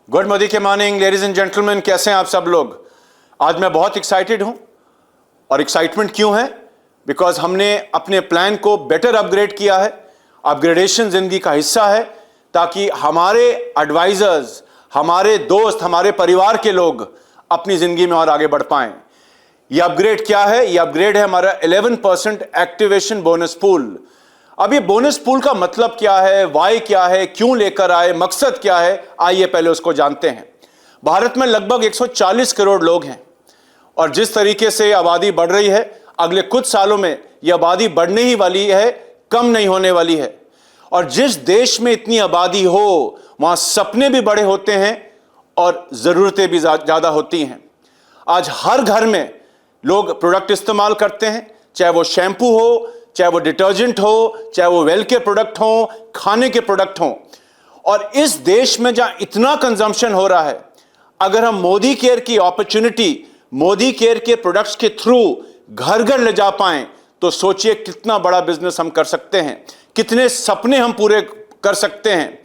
Good Modi के morning ladies and gentleman, कैसे हैं आप सब लोग। आज मैं बहुत एक्साइटेड हूं और एक्साइटमेंट क्यों है, बिकॉज हमने अपने प्लान को बेटर अपग्रेड किया है। अपग्रेडेशन जिंदगी का हिस्सा है ताकि हमारे एडवाइजर्स, हमारे दोस्त, हमारे परिवार के लोग अपनी जिंदगी में और आगे बढ़ पाएं। यह अपग्रेड क्या है? यह अपग्रेड है हमारा 11% एक्टिवेशन बोनस पूल। अब ये बोनस पूल का मतलब क्या है, वाई क्या है, क्यों लेकर आए, मकसद क्या है, आइए पहले उसको जानते हैं। भारत में लगभग 140 करोड़ लोग हैं और जिस तरीके से आबादी बढ़ रही है, अगले कुछ सालों में यह आबादी बढ़ने ही वाली है, कम नहीं होने वाली है। और जिस देश में इतनी आबादी हो, वहां सपने भी बड़े होते हैं और जरूरतें भी ज्यादा होती हैं। आज हर घर में लोग प्रोडक्ट इस्तेमाल करते हैं, चाहे वो शैम्पू हो, चाहे वो डिटर्जेंट हो, चाहे वो वेल के प्रोडक्ट हो, खाने के प्रोडक्ट हो। और इस देश में जहां इतना कंजम्पशन हो रहा है, अगर हम मोदी केयर की अपॉर्चुनिटी, मोदी केयर के प्रोडक्ट्स के थ्रू घर घर ले जा पाएं, तो सोचिए कितना बड़ा बिजनेस हम कर सकते हैं, कितने सपने हम पूरे कर सकते हैं।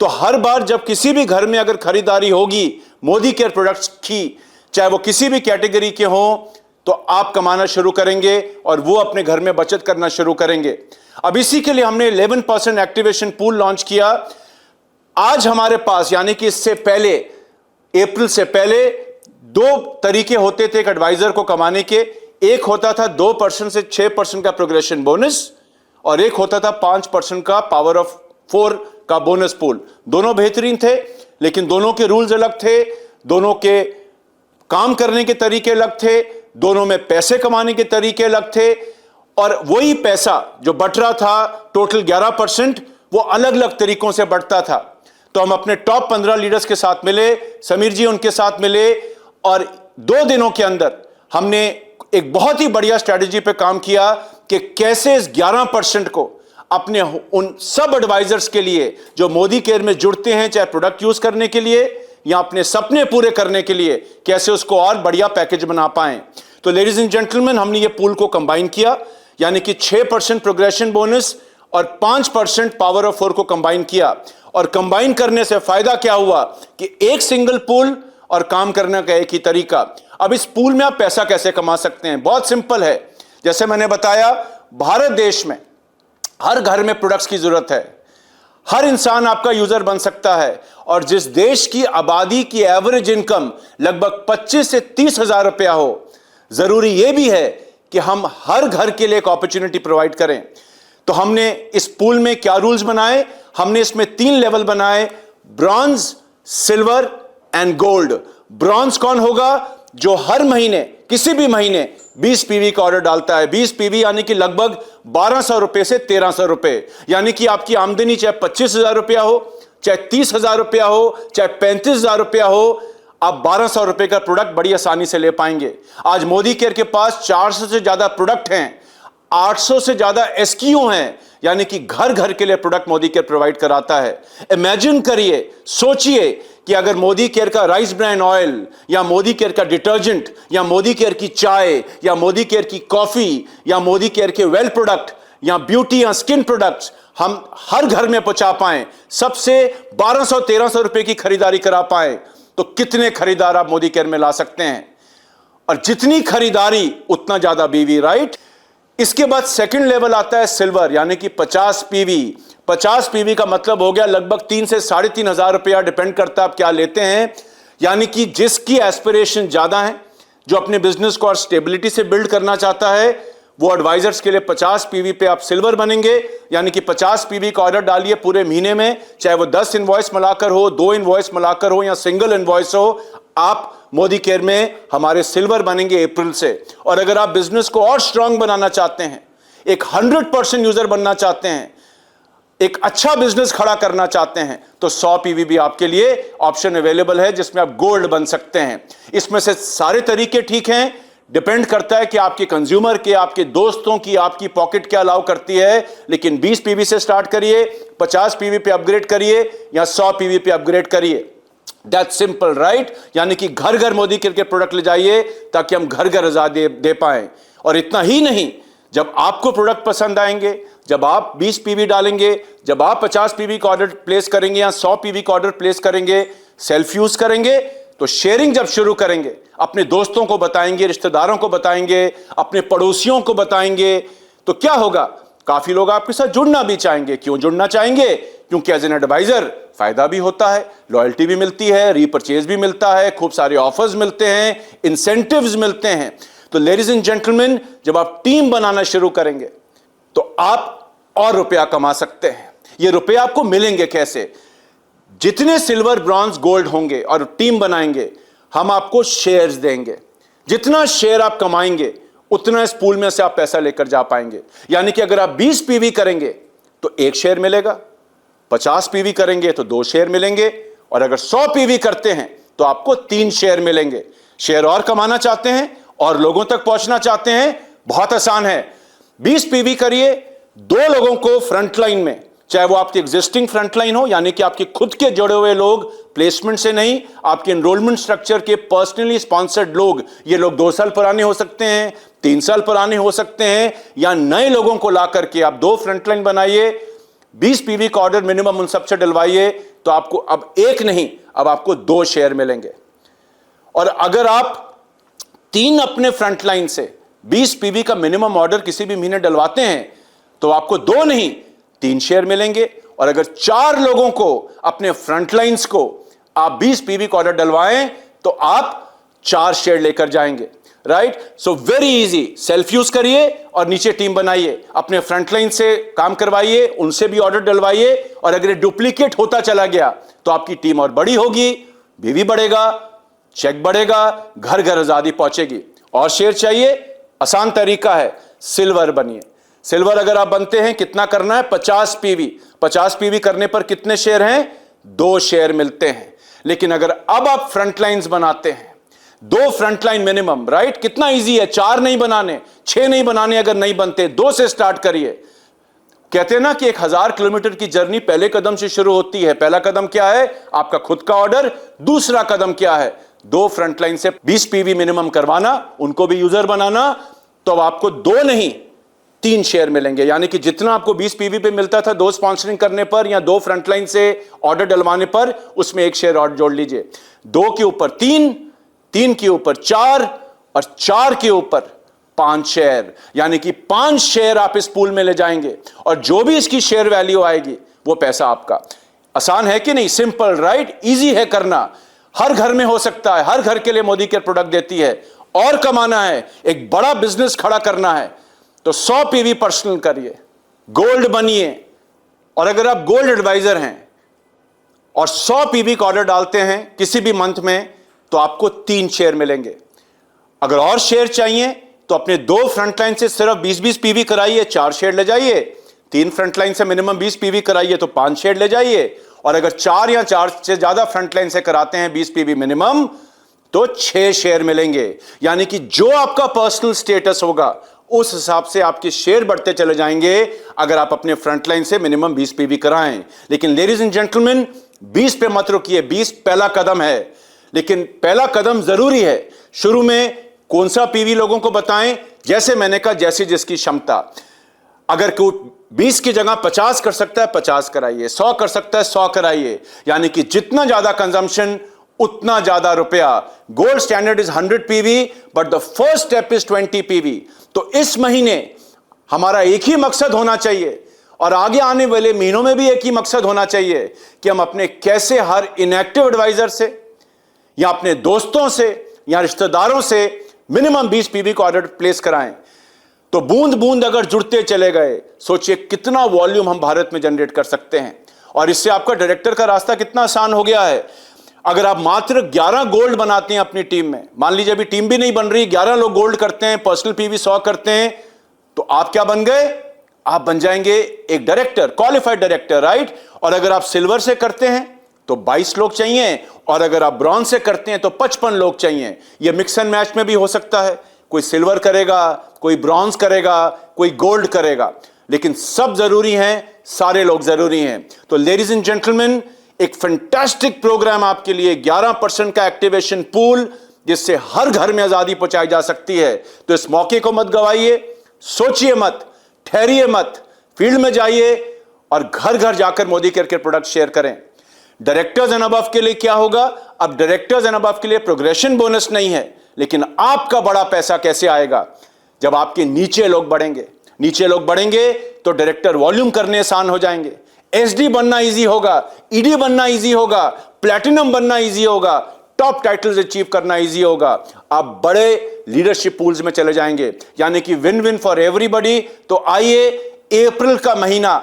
तो हर बार जब किसी भी घर में अगर खरीदारी होगी मोदी केयर प्रोडक्ट्स की, चाहे वो किसी भी कैटेगरी के हों, तो आप कमाना शुरू करेंगे और वो अपने घर में बचत करना शुरू करेंगे। अब इसी के लिए हमने 11% एक्टिवेशन पूल लॉन्च किया। आज हमारे पास, यानी कि इससे पहले, अप्रैल से पहले, दो तरीके होते थे एक एडवाइजर को कमाने के। एक होता था 2% से 6% का प्रोग्रेशन बोनस और एक होता था 5% का पावर ऑफ 4 का बोनस पूल। दोनों बेहतरीन थे, लेकिन दोनों के रूल्स अलग थे, दोनों के काम करने के तरीके अलग थे, दोनों में पैसे कमाने के तरीके अलग थे। और वही पैसा जो बट रहा था, टोटल 11%, वो अलग अलग तरीकों से बढ़ता था। तो हम अपने टॉप 15 लीडर्स के साथ मिले, समीर जी उनके साथ मिले, और 2 दिनों के अंदर हमने एक बहुत ही बढ़िया स्ट्रेटेजी पे काम किया कि कैसे इस 11% को अपने उन सब एडवाइजर्स के लिए जो मोदी केयर में जुड़ते हैं, चाहे प्रोडक्ट यूज करने के लिए या अपने सपने पूरे करने के लिए, कैसे उसको और बढ़िया पैकेज बना पाएं। तो लेडीज एंड जेंटलमैन, हमने ये पूल को कंबाइन किया, यानी कि 6% प्रोग्रेशन बोनस और 5% पावर ऑफ 4 को कंबाइन किया। और कंबाइन करने से फायदा क्या हुआ कि एक सिंगल पूल और काम करने का एक ही तरीका। अब इस पूल में आप पैसा कैसे कमा सकते हैं? बहुत सिंपल है। जैसे मैंने बताया, भारत देश में हर घर में प्रोडक्ट्स की जरूरत है, हर इंसान आपका यूजर बन सकता है। और जिस देश की आबादी की एवरेज इनकम लगभग 25 से 30 हजार रुपया हो, जरूरी यह भी है कि हम हर घर के लिए एक अपॉर्चुनिटी प्रोवाइड करें। तो हमने इस पूल में क्या रूल्स बनाए? हमने इसमें 3 लेवल बनाए, bronze, silver and gold. Bronze कौन होगा? जो हर महीने, किसी भी महीने 20 पीवी का ऑर्डर डालता है। 20 पीवी यानी कि लगभग 1200 रुपए से 1300 रुपए, यानी कि आपकी आमदनी चाहे 25,000 रुपया हो, चाहे 30,000 रुपया हो, चाहे 35,000 रुपया हो, आप 1200 रुपए का प्रोडक्ट बड़ी आसानी से ले पाएंगे। आज मोदी केयर के पास 400 से ज्यादा प्रोडक्ट हैं, 800 से ज्यादा एसक्यू हैं, यानी कि घर घर के लिए प्रोडक्ट मोदी केयर प्रोवाइड कराता है। इमेजिन करिए, सोचिए कि अगर मोदी केयर का राइस ब्रांड ऑयल या मोदी केयर का डिटर्जेंट या मोदी केयर की चाय या मोदी केयर की कॉफी या मोदी केयर के वेल प्रोडक्ट या ब्यूटी या स्किन प्रोडक्ट्स हम हर घर में पहुंचा पाएं, सबसे 1200-1300 रुपए की खरीदारी करा पाएं, तो कितने खरीदार आप मोदी केयर में ला सकते हैं। और जितनी खरीदारी उतना ज्यादा बीवी, राइट। इसके बाद सेकंड लेवल आता है सिल्वर, यानी कि 50 पीवी। 50 पीवी का मतलब हो गया लगभग 3 से 3.5 हजार रुपया, डिपेंड करता है आप क्या लेते हैं। यानी कि जिसकी एस्पिरेशन ज्यादा है, जो अपने बिजनेस को और स्टेबिलिटी से बिल्ड करना चाहता है, वो एडवाइजर्स के लिए 50 पीवी पे आप सिल्वर बनेंगे। यानी कि 50 पीवी का ऑर्डर डालिए पूरे महीने में, चाहे वो 10 इनवॉइस मिलाकर हो, 2 इनवॉइस मिलाकर हो या सिंगल इनवॉइस हो, आप मोदी केयर में हमारे सिल्वर बनेंगे अप्रैल से। और अगर आप बिजनेस को और स्ट्रांग बनाना चाहते हैं, एक 100% यूजर बनना चाहते हैं, एक अच्छा बिजनेस खड़ा करना चाहते हैं, तो 100 पीवी भी आपके लिए ऑप्शन अवेलेबल है, जिसमें आप गोल्ड बन सकते हैं। इसमें से सारे तरीके ठीक हैं, डिपेंड करता है कि आपके कंज्यूमर के, आपके दोस्तों की, आपकी पॉकेट क्या अलाउ करती है। लेकिन 20 पीवी से स्टार्ट करिए, 50 पीवी पे अपग्रेड करिए या 100 पीवी पे अपग्रेड करिए। That simple, right. यानी कि घर घर मोदी केयर के प्रोडक्ट ले जाइए ताकि हम घर घर आजादी दे पाएं। और इतना ही नहीं, जब आपको प्रोडक्ट पसंद आएंगे, जब आप 20 पीवी डालेंगे, जब आप 50 पीवी का ऑर्डर प्लेस करेंगे या 100 पीवी का ऑर्डर प्लेस करेंगे, सेल्फ यूज करेंगे, तो शेयरिंग जब शुरू करेंगे, अपने दोस्तों को बताएंगे, रिश्तेदारों को बताएंगे, अपने पड़ोसियों को बताएंगे, तो क्या होगा? काफी लोग आपके साथ जुड़ना भी चाहेंगे। क्यों जुड़ना चाहेंगे? क्योंकि एज एन एडवाइजर फायदा भी होता है, लॉयल्टी भी मिलती है, रीपरचेज भी मिलता है, खूब सारे ऑफर्स मिलते हैं, इंसेंटिव्स मिलते हैं। तो लेडीज एंड जेंटलमैन, जब आप टीम बनाना शुरू करेंगे तो आप और रुपया कमा सकते हैं। ये रुपया आपको मिलेंगे कैसे? जितने सिल्वर, ब्रॉन्ज, गोल्ड होंगे और टीम बनाएंगे, हम आपको शेयर्स देंगे। जितना शेयर आप कमाएंगे उतना इस पूल में से आप पैसा लेकर जा पाएंगे। यानी कि अगर आप 20 पीवी करेंगे तो 1 शेयर मिलेगा, 50 पीवी करेंगे तो 2 शेयर मिलेंगे, और अगर 100 पीवी करते हैं तो आपको 3 शेयर मिलेंगे। शेयर और कमाना चाहते हैं और लोगों तक पहुंचना चाहते हैं? बहुत आसान है। 20 पीवी करिए, 2 लोगों को फ्रंटलाइन में, चाहे वो आपकी एग्जिस्टिंग फ्रंटलाइन हो, यानी कि आपके खुद के जुड़े हुए लोग, प्लेसमेंट से नहीं, आपके एनरोलमेंट स्ट्रक्चर के पर्सनली स्पॉन्सर्ड लोग, ये लोग 2 साल पुराने हो सकते हैं, 3 साल पुराने हो सकते हैं, या नए लोगों को ला करके आप 2 फ्रंटलाइन बनाइए, 20 पीवी का ऑर्डर मिनिमम उन सबसे डलवाइए, तो आपको अब 1 नहीं, अब आपको 2 शेयर मिलेंगे। और अगर आप 3 अपने फ्रंटलाइन से 20 पीवी का मिनिमम ऑर्डर किसी भी महीने डलवाते हैं तो आपको 2 नहीं 3 शेयर मिलेंगे। और अगर 4 लोगों को, अपने फ्रंटलाइंस को आप 20 पीवी का ऑर्डर डलवाएं तो आप 4 शेयर लेकर जाएंगे। Right? So very easy. Self use करिए और नीचे टीम बनाइए, अपने फ्रंटलाइन से काम करवाइए, उनसे भी ऑर्डर डलवाइए, और अगर डुप्लीकेट होता चला गया तो आपकी टीम और बड़ी होगी, बीवी बढ़ेगा, चेक बढ़ेगा, घर घर आजादी पहुंचेगी। और शेयर चाहिए? आसान तरीका है, सिल्वर बनिए। सिल्वर अगर आप बनते हैं, कितना करना है? 50 पीवी। 50 पीवी करने पर कितने शेयर हैं? 2 शेयर मिलते हैं। लेकिन अगर अब आप फ्रंटलाइंस बनाते हैं, 2 फ्रंटलाइन मिनिमम, राइट? कितना इजी है, 4 नहीं बनाने, 6 नहीं बनाने, अगर नहीं बनते 2 से स्टार्ट करिए। कहते हैं ना कि 1000 किलोमीटर की जर्नी पहले कदम से शुरू होती है। पहला कदम क्या है? आपका खुद का ऑर्डर। दूसरा कदम क्या है? 2 फ्रंटलाइन से 20 पीवी मिनिमम करवाना, उनको भी यूजर बनाना। तो अब आपको 2 नहीं 3 शेयर मिलेंगे। यानी कि जितना आपको 20 पीवी पे मिलता था 2 स्पॉन्सरिंग करने पर या 2 फ्रंटलाइन से ऑर्डर डलवाने पर, उसमें 1 शेयर और जोड़ लीजिए। 2 के ऊपर 3, 3 के ऊपर 4 और 4 के ऊपर 5 शेयर। यानी कि 5 शेयर आप इस पूल में ले जाएंगे और जो भी इसकी शेयर वैल्यू आएगी वो पैसा आपका। आसान है कि नहीं? Simple, right? इजी है करना, हर घर में हो सकता है, हर घर के लिए मोदी केयर प्रोडक्ट देती है। और कमाना है, एक बड़ा बिजनेस खड़ा करना है तो 100 पीवी पर्सनल करिए, गोल्ड बनिए। और अगर आप गोल्ड एडवाइजर हैं और 100 पीवी का ऑर्डर डालते हैं किसी भी मंथ में तो आपको 3 शेयर मिलेंगे। अगर और शेयर चाहिए तो अपने 2 फ्रंटलाइन से सिर्फ 20-20 पीवी कराइए, 4 शेयर ले जाइए। 3 फ्रंटलाइन से मिनिमम 20 पीवी कराइए तो 5 शेयर ले जाइए। और अगर 4 या 4 से ज्यादा फ्रंटलाइन से कराते हैं 20 पीवी मिनिमम तो 6 शेयर मिलेंगे। यानी कि जो आपका पर्सनल स्टेटस होगा उस हिसाब से आपके शेयर बढ़ते चले जाएंगे अगर आप अपने फ्रंटलाइन से मिनिमम 20 पीवी कराएं। लेकिन लेडीज एंड जेंटलमैन, 20 पे मत रुकिए। 20 पहला कदम है, लेकिन पहला कदम जरूरी है। शुरू में कौन सा पीवी लोगों को बताएं? जैसे मैंने कहा, जैसी जिसकी क्षमता। अगर कोई 20 की जगह 50 कर सकता है 50 कराइए, 100 कर सकता है 100 कराइए। यानी कि जितना ज्यादा कंजम्पशन उतना ज्यादा रुपया। Gold standard is 100 PV but the first step is 20 PV. तो इस महीने हमारा एक ही मकसद होना चाहिए और आगे आने वाले महीनों में भी एक ही मकसद होना चाहिए कि हम अपने कैसे हर इनएक्टिव एडवाइजर से या अपने दोस्तों से या रिश्तेदारों से मिनिमम 20 पीवी का ऑर्डर प्लेस कराएं। तो बूंद बूंद अगर जुड़ते चले गए, सोचिए कितना वॉल्यूम हम भारत में जनरेट कर सकते हैं। और इससे आपका डायरेक्टर का रास्ता कितना आसान हो गया है। अगर आप मात्र 11 गोल्ड बनाते हैं अपनी टीम में, मान लीजिए अभी टीम भी नहीं बन रही, 11 लोग गोल्ड करते हैं, पर्सनल पीवी 100 करते हैं, तो आप क्या बन गए? आप बन जाएंगे एक डायरेक्टर, क्वालिफाइड डायरेक्टर, राइट? और अगर आप सिल्वर से करते हैं तो 22 लोग चाहिए, और अगर आप ब्रॉन्ज से करते हैं तो 55 लोग चाहिए। यह मिक्स एंड मैच में भी हो सकता है, कोई सिल्वर करेगा, कोई ब्रॉन्ज करेगा, कोई गोल्ड करेगा, लेकिन सब जरूरी हैं, सारे लोग जरूरी हैं। तो लेडीज एंड जेंटलमैन, एक फैंटास्टिक प्रोग्राम आपके लिए, 11% का एक्टिवेशन पूल, जिससे हर घर में आजादी पहुंचाई जा सकती है। तो इस मौके को मत गवाइए, सोचिए मत, ठहरिए मत, फील्ड में जाइए और घर घर जाकर मोदी केयर के प्रोडक्ट शेयर करें। डायरेक्टर्स एंड अबव के लिए क्या होगा? अब डायरेक्टर्स एंड अबव के लिए प्रोग्रेशन बोनस नहीं है, लेकिन आपका बड़ा पैसा कैसे आएगा? जब आपके नीचे लोग बढ़ेंगे। नीचे लोग बढ़ेंगे तो डायरेक्टर वॉल्यूम करने आसान हो जाएंगे, एसडी बनना इजी होगा, ईडी बनना इजी होगा, प्लैटिनम बनना इजी होगा, टॉप टाइटल्स अचीव करना इजी होगा। आप बड़े लीडरशिप पूल्स में चले जाएंगे, यानी कि विन विन फॉर एवरीबॉडी। तो आइए अप्रैल का महीना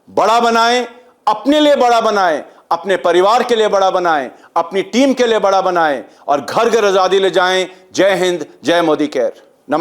बड़ा बनाएं, अपने लिए बड़ा बनाएं, अपने परिवार के लिए बड़ा बनाएं, अपनी टीम के लिए बड़ा बनाएं और घर घर आजादी ले जाएं। जय हिंद, जय मोदी केयर।